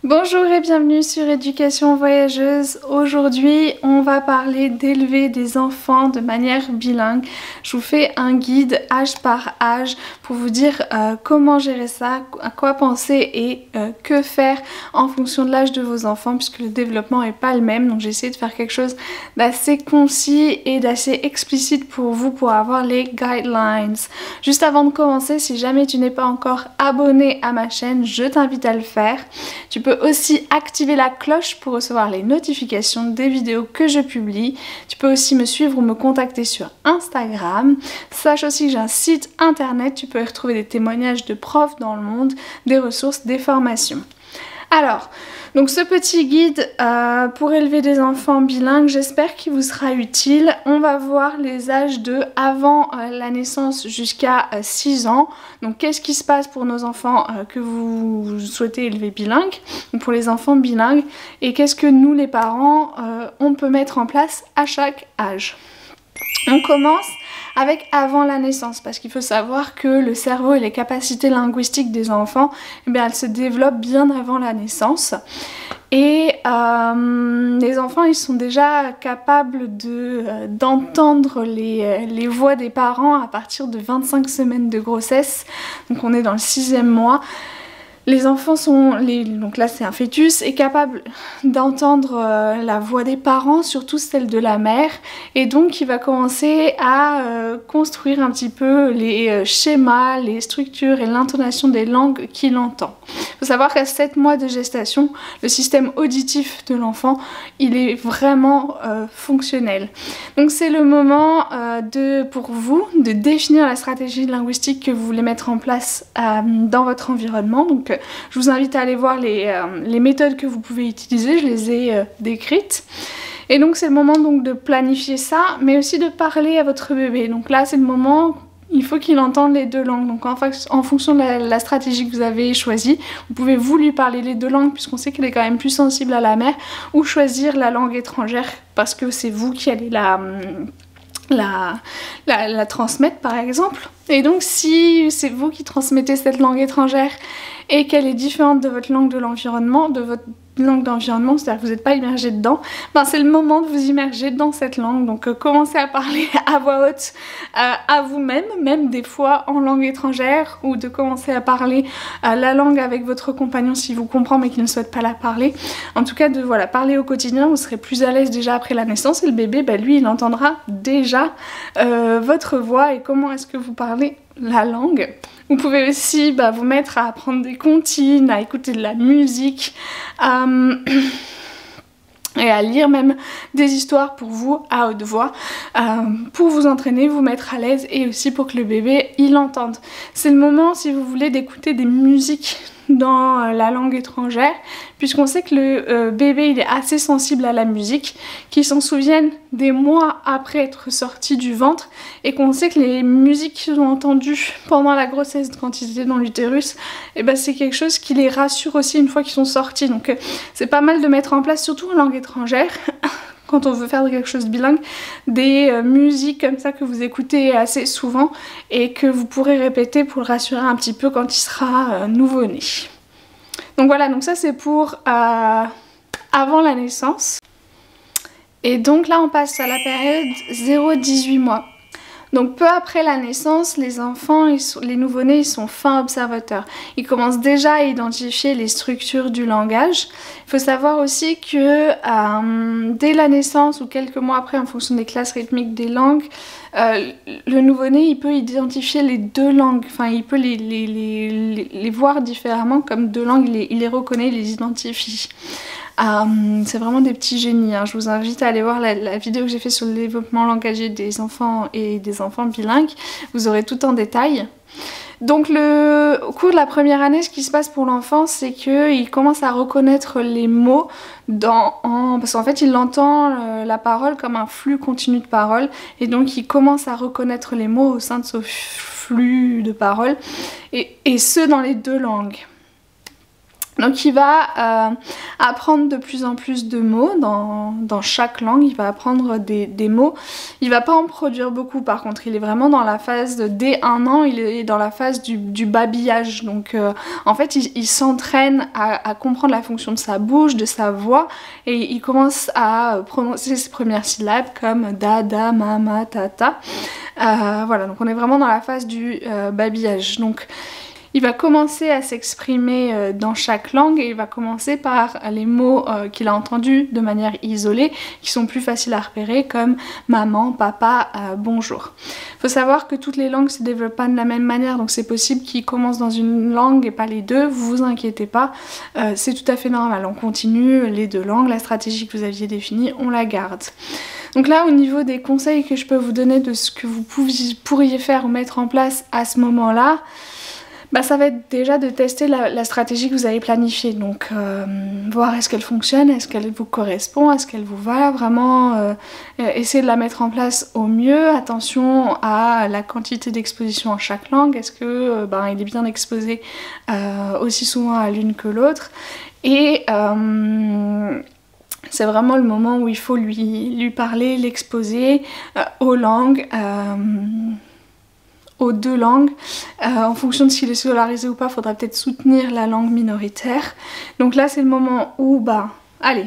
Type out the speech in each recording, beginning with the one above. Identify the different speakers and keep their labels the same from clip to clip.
Speaker 1: Bonjour et bienvenue sur Éducation Voyageuse. Aujourd'hui, on va parler d'élever des enfants de manière bilingue. Je vous fais un guide âge par âge pour vous dire comment gérer ça, à quoi penser et que faire en fonction de l'âge de vos enfants puisque le développement n'est pas le même. Donc j'ai essayé de faire quelque chose d'assez concis et d'assez explicite pour vous pour avoir les guidelines. Juste avant de commencer, si jamais tu n'es pas encore abonné à ma chaîne, je t'invite à le faire. Tu peux aussi activer la cloche pour recevoir les notifications des vidéos que je publie. Tu peux aussi me suivre ou me contacter sur Instagram. Sache aussi que j'ai un site internet, tu peux y retrouver des témoignages de profs dans le monde, des ressources, des formations. Alors, donc ce petit guide pour élever des enfants bilingues, j'espère qu'il vous sera utile. On va voir les âges de avant la naissance jusqu'à 6 ans. Donc qu'est-ce qui se passe pour nos enfants que vous souhaitez élever bilingues, donc pour les enfants bilingues, et qu'est-ce que nous les parents, on peut mettre en place à chaque âge. On commence avec avant la naissance parce qu'il faut savoir que le cerveau et les capacités linguistiques des enfants, eh bien, elles se développent bien avant la naissance. Et les enfants, ils sont déjà capables d'entendre les voix des parents à partir de 25 semaines de grossesse. Donc on est dans le 6e mois. Les enfants sont, donc là c'est un fœtus, est capable d'entendre la voix des parents, surtout celle de la mère, et donc il va commencer à construire un petit peu les schémas, les structures et l'intonation des langues qu'il entend. Il faut savoir qu'à 7 mois de gestation, le système auditif de l'enfant, il est vraiment fonctionnel. Donc c'est le moment pour vous de définir la stratégie linguistique que vous voulez mettre en place dans votre environnement. Donc je vous invite à aller voir les méthodes que vous pouvez utiliser, je les ai décrites. Et donc c'est le moment donc de planifier ça, mais aussi de parler à votre bébé. Donc là c'est le moment, il faut qu'il entende les deux langues. Donc en fonction de la stratégie que vous avez choisie, vous pouvez vous lui parler les deux langues puisqu'on sait qu'elle est quand même plus sensible à la mère, ou choisir la langue étrangère parce que c'est vous qui allez la transmettre par exemple. Et donc si c'est vous qui transmettez cette langue étrangère et qu'elle est différente de votre langue de l'environnement, c'est-à-dire que vous n'êtes pas immergé dedans, ben c'est le moment de vous immerger dans cette langue. Donc commencez à parler à voix haute à vous-même, même des fois en langue étrangère, ou de commencer à parler la langue avec votre compagnon si vous comprend mais qu'il ne souhaite pas la parler. En tout cas, de parler au quotidien, vous serez plus à l'aise déjà après la naissance, et le bébé, ben, lui, il entendra déjà votre voix et comment est-ce que vous parlez la langue. Vous pouvez aussi vous mettre à apprendre des comptines, à écouter de la musique, et à lire même des histoires pour vous à haute voix, pour vous entraîner, vous mettre à l'aise, et aussi pour que le bébé il entende. C'est le moment, si vous voulez, d'écouter des musiques dans la langue étrangère, puisqu'on sait que le bébé il est assez sensible à la musique, qu'il s'en souvienne des mois après être sorti du ventre, et qu'on sait que les musiques qu'ils ont entendues pendant la grossesse quand ils étaient dans l'utérus, et ben c'est quelque chose qui les rassure aussi une fois qu'ils sont sortis. Donc c'est pas mal de mettre en place, surtout en langue étrangère, quand on veut faire quelque chose de bilingue, des musiques comme ça que vous écoutez assez souvent et que vous pourrez répéter pour le rassurer un petit peu quand il sera nouveau-né. Donc voilà, donc ça c'est pour avant la naissance. Et donc là on passe à la période 0-18 mois. Donc peu après la naissance, les enfants, les nouveau-nés, ils sont fins observateurs. Ils commencent déjà à identifier les structures du langage. Il faut savoir aussi que dès la naissance ou quelques mois après, en fonction des classes rythmiques des langues, le nouveau-né, il peut identifier les deux langues. Enfin, il peut les voir différemment comme deux langues. Il les reconnaît, il les identifie. C'est vraiment des petits génies, hein. Je vous invite à aller voir la vidéo que j'ai fait sur le développement langagier des enfants et des enfants bilingues. Vous aurez tout en détail. Donc au cours de la première année, ce qui se passe pour l'enfant, c'est qu'il commence à reconnaître les mots parce qu'en fait il entend la parole comme un flux continu de paroles, et donc il commence à reconnaître les mots au sein de ce flux de paroles, et ce dans les deux langues. Donc il va apprendre de plus en plus de mots dans chaque langue, il va apprendre des mots. Il va pas en produire beaucoup par contre, il est vraiment dans la phase dès 1 an, il est dans la phase du babillage. Donc en fait il s'entraîne à comprendre la fonction de sa bouche, de sa voix, et il commence à prononcer ses premières syllabes comme da, da, ma, ma, ta, ta. Voilà, donc on est vraiment dans la phase du babillage. Donc il va commencer à s'exprimer dans chaque langue et il va commencer par les mots qu'il a entendus de manière isolée, qui sont plus faciles à repérer comme maman, papa, bonjour. Il faut savoir que toutes les langues ne se développent pas de la même manière, donc c'est possible qu'il commence dans une langue et pas les deux, vous vous inquiétez pas, c'est tout à fait normal, on continue les 2 langues, la stratégie que vous aviez définie, on la garde. Donc là, au niveau des conseils que je peux vous donner de ce que vous pourriez faire ou mettre en place à ce moment-là, bah, ça va être déjà de tester la stratégie que vous avez planifiée, donc voir est-ce qu'elle fonctionne, est-ce qu'elle vous correspond, est-ce qu'elle vous va, vraiment essayer de la mettre en place au mieux. Attention à la quantité d'exposition en chaque langue, est-ce que il est bien exposé aussi souvent à l'une que l'autre, et c'est vraiment le moment où il faut lui parler, l'exposer aux langues, aux 2 langues. En fonction de s'il est scolarisé ou pas, il faudra peut-être soutenir la langue minoritaire. Donc là, c'est le moment où, allez,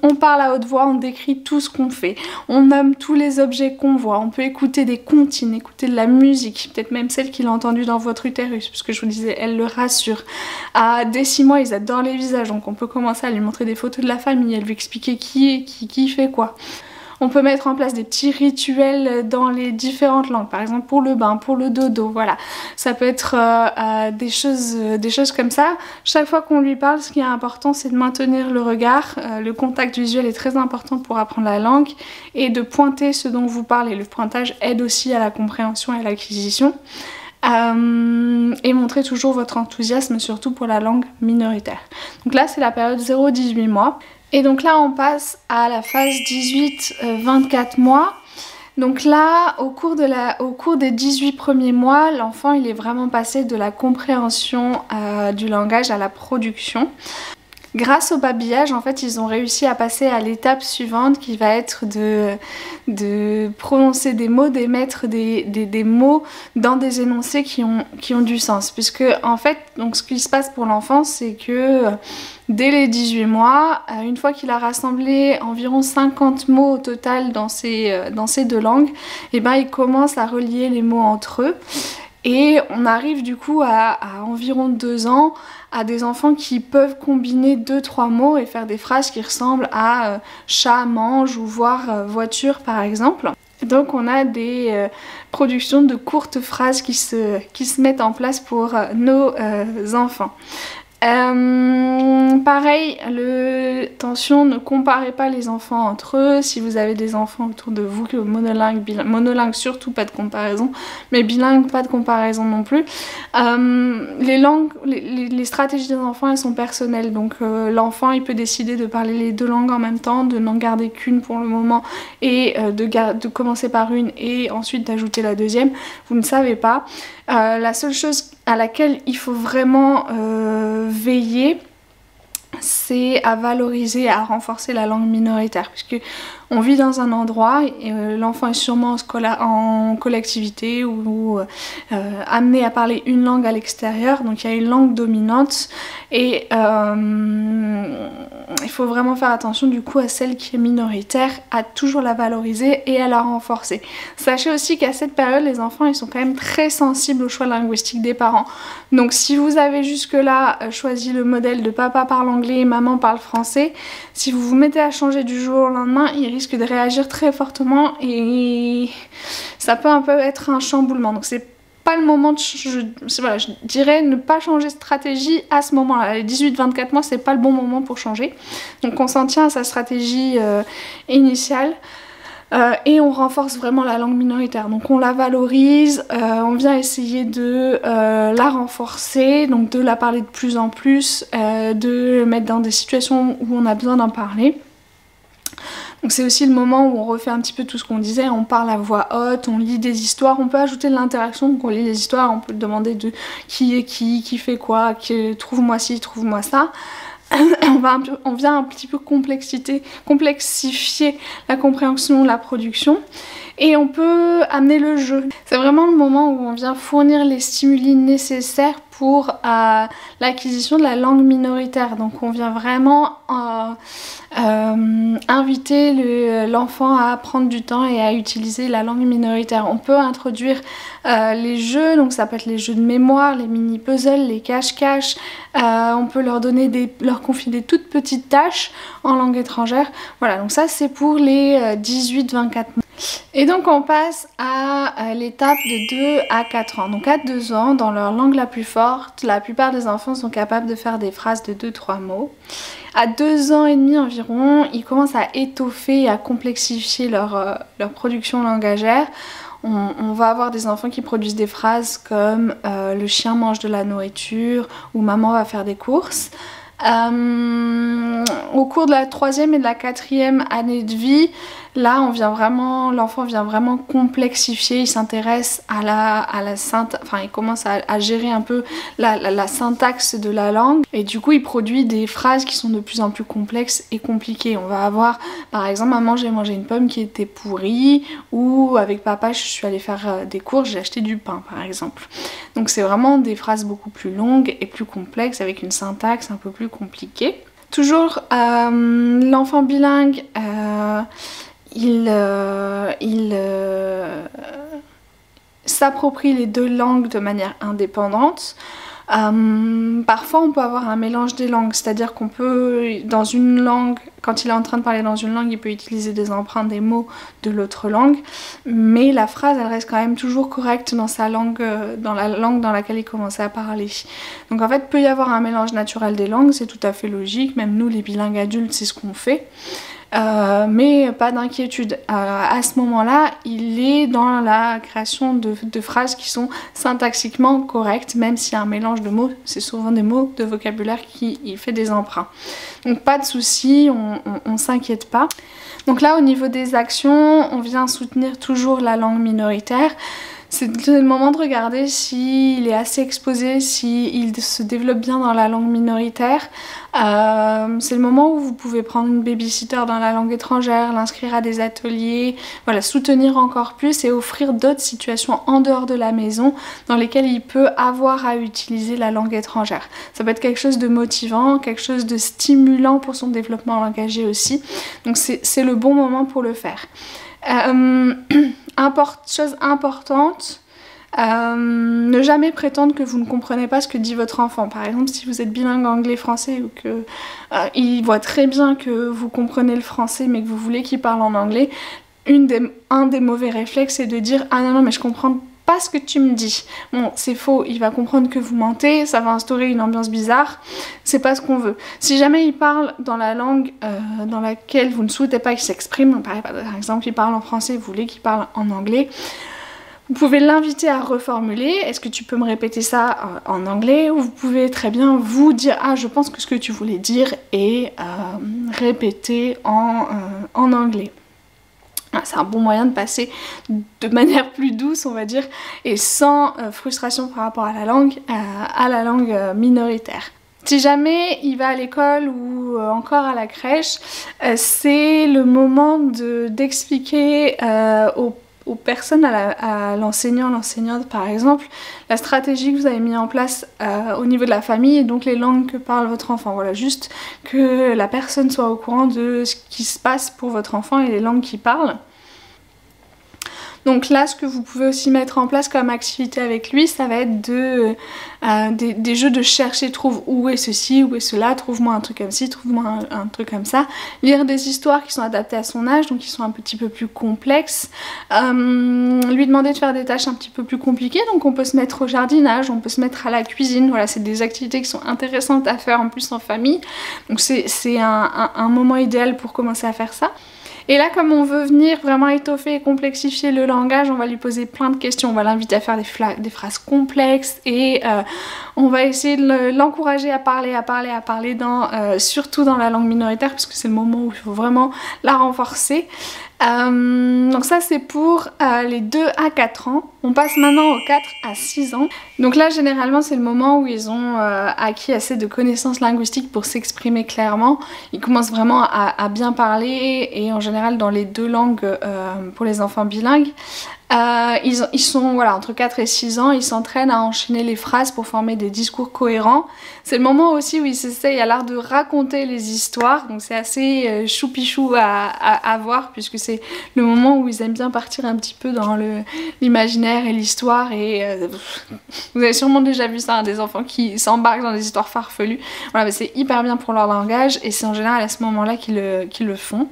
Speaker 1: on parle à haute voix, on décrit tout ce qu'on fait, on nomme tous les objets qu'on voit, on peut écouter des comptines, écouter de la musique, peut-être même celle qu'il a entendue dans votre utérus, parce que je vous disais, elle le rassure. Dès 6 mois, ils adorent les visages, donc on peut commencer à lui montrer des photos de la famille, à lui expliquer qui est qui fait quoi. On peut mettre en place des petits rituels dans les différentes langues, par exemple pour le bain, pour le dodo, voilà. Ça peut être des choses comme ça. Chaque fois qu'on lui parle, ce qui est important, c'est de maintenir le regard. Le contact visuel est très important pour apprendre la langue et de pointer ce dont vous parlez. Le pointage aide aussi à la compréhension et à l'acquisition. Et montrer toujours votre enthousiasme, surtout pour la langue minoritaire. Donc là, c'est la période 0-18 mois. Et donc là, on passe à la phase 18-24 mois. Donc là, au cours des 18 premiers mois, l'enfant, il est vraiment passé de la compréhension du langage à la production. Grâce au babillage, en fait, ils ont réussi à passer à l'étape suivante qui va être de prononcer des mots, d'émettre des mots dans des énoncés qui ont du sens. Puisque, en fait, donc, ce qui se passe pour l'enfant, c'est que dès les 18 mois, une fois qu'il a rassemblé environ 50 mots au total dans ces 2 langues, et il commence à relier les mots entre eux. Et on arrive du coup à environ 2 ans à des enfants qui peuvent combiner 2-3 mots et faire des phrases qui ressemblent à chat, mange ou voire voiture par exemple. Donc on a des productions de courtes phrases qui se mettent en place pour nos enfants. Pareil, attention, ne comparez pas les enfants entre eux. Si vous avez des enfants autour de vous, monolingue surtout pas de comparaison, mais bilingue pas de comparaison non plus. Les langues, les stratégies des enfants, elles sont personnelles, donc l'enfant il peut décider de parler les 2 langues en même temps, de n'en garder qu'une pour le moment et de commencer par une et ensuite d'ajouter la deuxième. Vous ne savez pas. La seule chose à laquelle il faut vraiment veiller, c'est à valoriser, à renforcer la langue minoritaire, puisque on vit dans un endroit et l'enfant est sûrement en collectivité ou amené à parler une langue à l'extérieur, donc il y a une langue dominante et il faut vraiment faire attention du coup à celle qui est minoritaire, à toujours la valoriser et à la renforcer. Sachez aussi qu'à cette période, les enfants ils sont quand même très sensibles au choix linguistique des parents. Donc si vous avez jusque-là choisi le modèle de papa parle anglais et maman parle français, si vous vous mettez à changer du jour au lendemain, il risque de réagir très fortement et ça peut un peu être un chamboulement. Donc c'est pas le moment de je dirais ne pas changer de stratégie à ce moment-là. Les 18-24 mois, c'est pas le bon moment pour changer. Donc on s'en tient à sa stratégie initiale. Et on renforce vraiment la langue minoritaire, donc on la valorise, on vient essayer de la renforcer, donc de la parler de plus en plus, de le mettre dans des situations où on a besoin d'en parler. Donc c'est aussi le moment où on refait un petit peu tout ce qu'on disait, on parle à voix haute, on lit des histoires, on peut ajouter de l'interaction, donc on lit les histoires, on peut demander de qui est qui fait quoi, trouve-moi ci, trouve-moi ça. On vient un petit peu complexifier la compréhension, la production, et on peut amener le jeu. C'est vraiment le moment où on vient fournir les stimuli nécessaires pour l'acquisition de la langue minoritaire. Donc on vient vraiment inviter l'enfant à prendre du temps et à utiliser la langue minoritaire. On peut introduire les jeux, donc ça peut être les jeux de mémoire, les mini-puzzles, les cache-cache. On peut leur confier des toutes petites tâches en langue étrangère. Voilà, donc ça c'est pour les 18-24 mois. Et donc on passe à l'étape de 2 à 4 ans. Donc à 2 ans, dans leur langue la plus forte, la plupart des enfants sont capables de faire des phrases de 2-3 mots. À 2 ans et demi environ, ils commencent à étoffer et à complexifier leur production langagère. On va avoir des enfants qui produisent des phrases comme le chien mange de la nourriture ou maman va faire des courses. Au cours de la 3e et de la 4e année de vie, là l'enfant vient vraiment complexifier, il s'intéresse à la syntaxe, enfin il commence à gérer un peu la syntaxe de la langue, et du coup il produit des phrases qui sont de plus en plus complexes et compliquées. On va avoir par exemple maman j'ai mangé une pomme qui était pourrie, ou avec papa je suis allée faire des courses, j'ai acheté du pain par exemple. Donc c'est vraiment des phrases beaucoup plus longues et plus complexes avec une syntaxe un peu plus compliquée. Toujours l'enfant bilingue, il s'approprie les 2 langues de manière indépendante. Parfois on peut avoir un mélange des langues, c'est-à-dire qu'on peut, dans une langue, quand il est en train de parler dans une langue, il peut utiliser des emprunts des mots de l'autre langue, mais la phrase elle reste quand même toujours correcte dans sa langue, dans la langue dans laquelle il commençait à parler. Donc en fait il peut y avoir un mélange naturel des langues, c'est tout à fait logique, même nous les bilingues adultes c'est ce qu'on fait. Mais pas d'inquiétude, à ce moment-là il est dans la création de phrases qui sont syntaxiquement correctes, même s'il y a un mélange de mots, c'est souvent des mots de vocabulaire qui fait des emprunts. Donc pas de souci, on s'inquiète pas. Donc là au niveau des actions, on vient soutenir toujours la langue minoritaire. C'est le moment de regarder s'il est assez exposé, s'il se développe bien dans la langue minoritaire. C'est le moment où vous pouvez prendre une babysitter dans la langue étrangère, l'inscrire à des ateliers, voilà, soutenir encore plus et offrir d'autres situations en dehors de la maison dans lesquelles il peut avoir à utiliser la langue étrangère. Ça peut être quelque chose de motivant, quelque chose de stimulant pour son développement langagier aussi. Donc c'est le bon moment pour le faire. Chose importante, ne jamais prétendre que vous ne comprenez pas ce que dit votre enfant. Par exemple, si vous êtes bilingue anglais-français ou que il voit très bien que vous comprenez le français mais que vous voulez qu'il parle en anglais, un des mauvais réflexes c'est de dire « Ah non, mais je comprends pas ce que tu me dis ». Bon, c'est faux, il va comprendre que vous mentez, ça va instaurer une ambiance bizarre, c'est pas ce qu'on veut. Si jamais il parle dans la langue dans laquelle vous ne souhaitez pas qu'il s'exprime, par exemple il parle en français, vous voulez qu'il parle en anglais, vous pouvez l'inviter à reformuler, est-ce que tu peux me répéter ça en anglais, ou vous pouvez très bien vous dire « Ah, je pense que ce que tu voulais dire est répéter en anglais ». C'est un bon moyen de passer de manière plus douce, on va dire, et sans frustration par rapport à la langue minoritaire. Si jamais il va à l'école ou encore à la crèche, c'est le moment d'expliquer aux personnes, à l'enseignant, l'enseignante par exemple, la stratégie que vous avez mis en place au niveau de la famille et donc les langues que parle votre enfant. Voilà, juste que la personne soit au courant de ce qui se passe pour votre enfant et les langues qu'il parle. Donc là, ce que vous pouvez aussi mettre en place comme activité avec lui, ça va être des jeux de chercher, trouve où est ceci, où est cela, trouve-moi un truc comme ci, trouve-moi un truc comme ça. Lire des histoires qui sont adaptées à son âge, donc qui sont un petit peu plus complexes. Lui demander de faire des tâches un petit peu plus compliquées, donc on peut se mettre au jardinage, on peut se mettre à la cuisine. Voilà, c'est des activités qui sont intéressantes à faire en plus en famille. Donc c'est un moment idéal pour commencer à faire ça. Et là, comme on veut venir vraiment étoffer et complexifier le langage, on va lui poser plein de questions. On va l'inviter à faire des phrases complexes et on va essayer de l'encourager à parler, surtout dans la langue minoritaire, parce que c'est le moment où il faut vraiment la renforcer. Donc ça c'est pour les 2 à 4 ans. On passe maintenant aux 4 à 6 ans. Donc là généralement c'est le moment où ils ont acquis assez de connaissances linguistiques pour s'exprimer clairement. Ils commencent vraiment à bien parler et en général dans les 2 langues pour les enfants bilingues. Ils sont voilà, entre 4 et 6 ans, ils s'entraînent à enchaîner les phrases pour former des discours cohérents. C'est le moment aussi où ils s'essayent à l'art de raconter les histoires, donc c'est assez choupichou à voir puisque c'est le moment où ils aiment bien partir un petit peu dans l'imaginaire et l'histoire et vous avez sûrement déjà vu ça, hein, des enfants qui s'embarquent dans des histoires farfelues. Voilà, mais c'est hyper bien pour leur langage et c'est en général à ce moment-là qu'ils le font.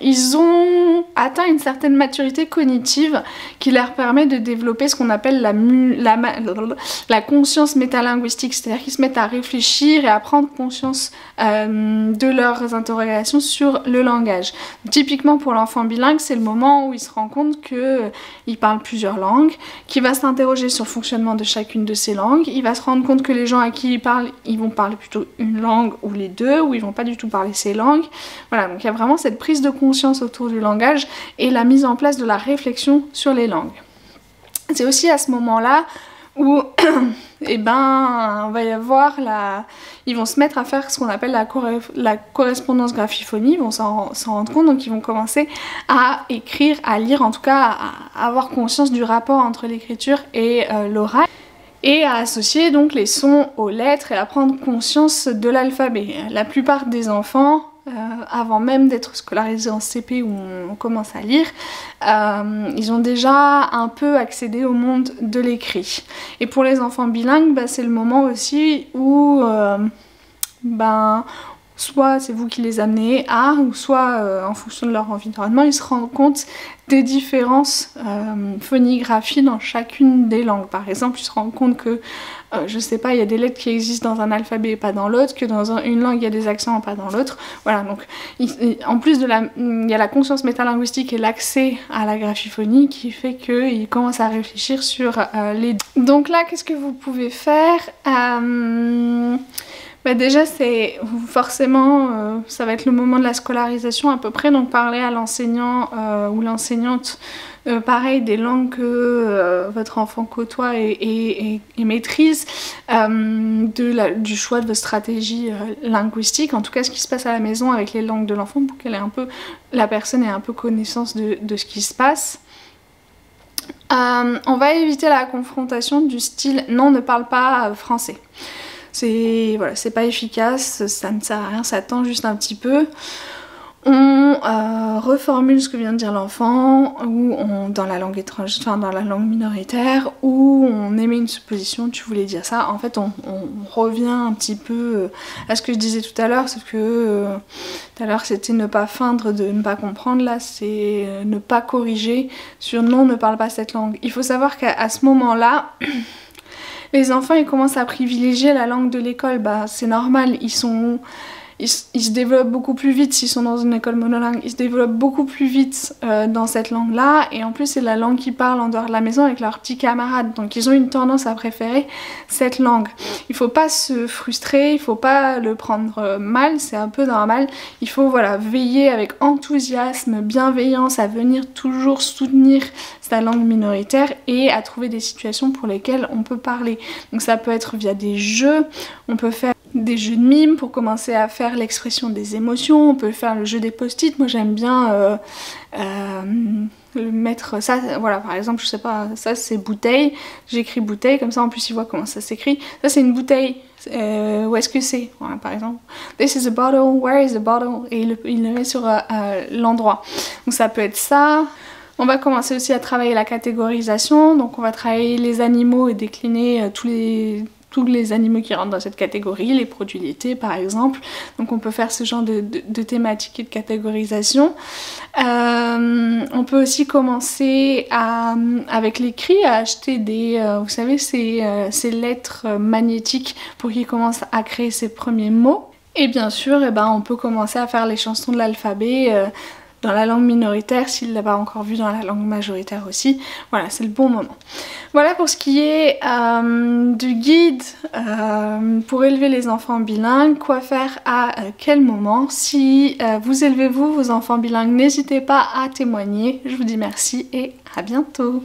Speaker 1: Ils ont atteint une certaine maturité cognitive qui leur permet de développer ce qu'on appelle la conscience métalinguistique, c'est-à-dire qu'ils se mettent à réfléchir et à prendre conscience de leurs interrogations sur le langage. Typiquement pour l'enfant bilingue, c'est le moment où il se rend compte qu'il parle plusieurs langues, qu'il va s'interroger sur le fonctionnement de chacune de ces langues, il va se rendre compte que les gens à qui il parle, ils vont parler plutôt une langue ou les deux, ou ils vont pas du tout parler ces langues. Voilà, donc il y a vraiment cette prise de conscience autour du langage et la mise en place de la réflexion sur les langues. C'est aussi à ce moment-là où eh ben, on va y avoir ils vont se mettre à faire ce qu'on appelle la correspondance graphiphonie, ils vont s'en rendre compte, donc ils vont commencer à écrire, à lire, en tout cas à avoir conscience du rapport entre l'écriture et l'oral. Et à associer donc les sons aux lettres et à prendre conscience de l'alphabet. La plupart des enfants, avant même d'être scolarisés en CP où on commence à lire, ils ont déjà un peu accédé au monde de l'écrit. Et pour les enfants bilingues, bah, c'est le moment aussi où soit c'est vous qui les amenez ou soit en fonction de leur environnement, ils se rendent compte des différences phonigraphies dans chacune des langues. Par exemple, ils se rendent compte que, je sais pas, il y a des lettres qui existent dans un alphabet et pas dans l'autre, que dans une langue il y a des accents et pas dans l'autre. Voilà, donc en plus il y a la conscience métalinguistique et l'accès à la graphiphonie qui fait qu'ils commencent à réfléchir sur les deux. Donc là, qu'est-ce que vous pouvez faire bah déjà c'est forcément ça va être le moment de la scolarisation à peu près, donc parler à l'enseignant ou l'enseignante pareil des langues que votre enfant côtoie et maîtrise, du choix de stratégie linguistique, en tout cas ce qui se passe à la maison avec les langues de l'enfant pour qu'elle ait la personne ait un peu connaissance de ce qui se passe. On va éviter la confrontation du style non, ne parle pas français. Voilà, c'est pas efficace, ça ne sert à rien, ça tend juste un petit peu. On reformule ce que vient de dire l'enfant, ou dans la langue étrangère, enfin dans la langue minoritaire, ou on émet une supposition, tu voulais dire ça. En fait, on revient un petit peu à ce que je disais tout à l'heure, sauf que tout à l'heure c'était ne pas feindre de ne pas comprendre, là c'est ne pas corriger sur non, ne parle pas cette langue. Il faut savoir qu'à ce moment-là, les enfants ils commencent à privilégier la langue de l'école, bah c'est normal, ils se développent beaucoup plus vite s'ils sont dans une école monolingue, ils se développent beaucoup plus vite dans cette langue-là, et en plus c'est la langue qu'ils parlent en dehors de la maison avec leurs petits camarades, donc ils ont une tendance à préférer cette langue. Il faut pas se frustrer, il faut pas le prendre mal, c'est un peu normal, il faut voilà, veiller avec enthousiasme, bienveillance à venir toujours soutenir sa langue minoritaire et à trouver des situations pour lesquelles on peut parler. Donc ça peut être via des jeux, on peut faire des jeux de mime pour commencer à faire l'expression des émotions, on peut faire le jeu des post-it, moi j'aime bien le mettre, ça voilà par exemple je sais pas, ça c'est bouteille, j'écris bouteille, comme ça en plus il voit comment ça s'écrit, ça c'est une bouteille, où est-ce que c'est, voilà, par exemple this is a bottle, where is the bottle, et il le met sur l'endroit, donc ça peut être ça. On va commencer aussi à travailler la catégorisation, donc on va travailler les animaux et décliner tous les animaux qui rentrent dans cette catégorie, les produits laitiers par exemple, donc on peut faire ce genre de thématique et de catégorisation. On peut aussi commencer avec l'écrit à acheter vous savez ces lettres magnétiques pour qu'ils commencent à créer ses premiers mots. Et bien sûr, on peut commencer à faire les chansons de l'alphabet dans la langue minoritaire s'il ne l'a pas encore vu dans la langue majoritaire aussi. Voilà, c'est le bon moment. Voilà pour ce qui est du guide pour élever les enfants bilingues, quoi faire à quel moment. Si vous élevez vos enfants bilingues, n'hésitez pas à témoigner. Je vous dis merci et à bientôt.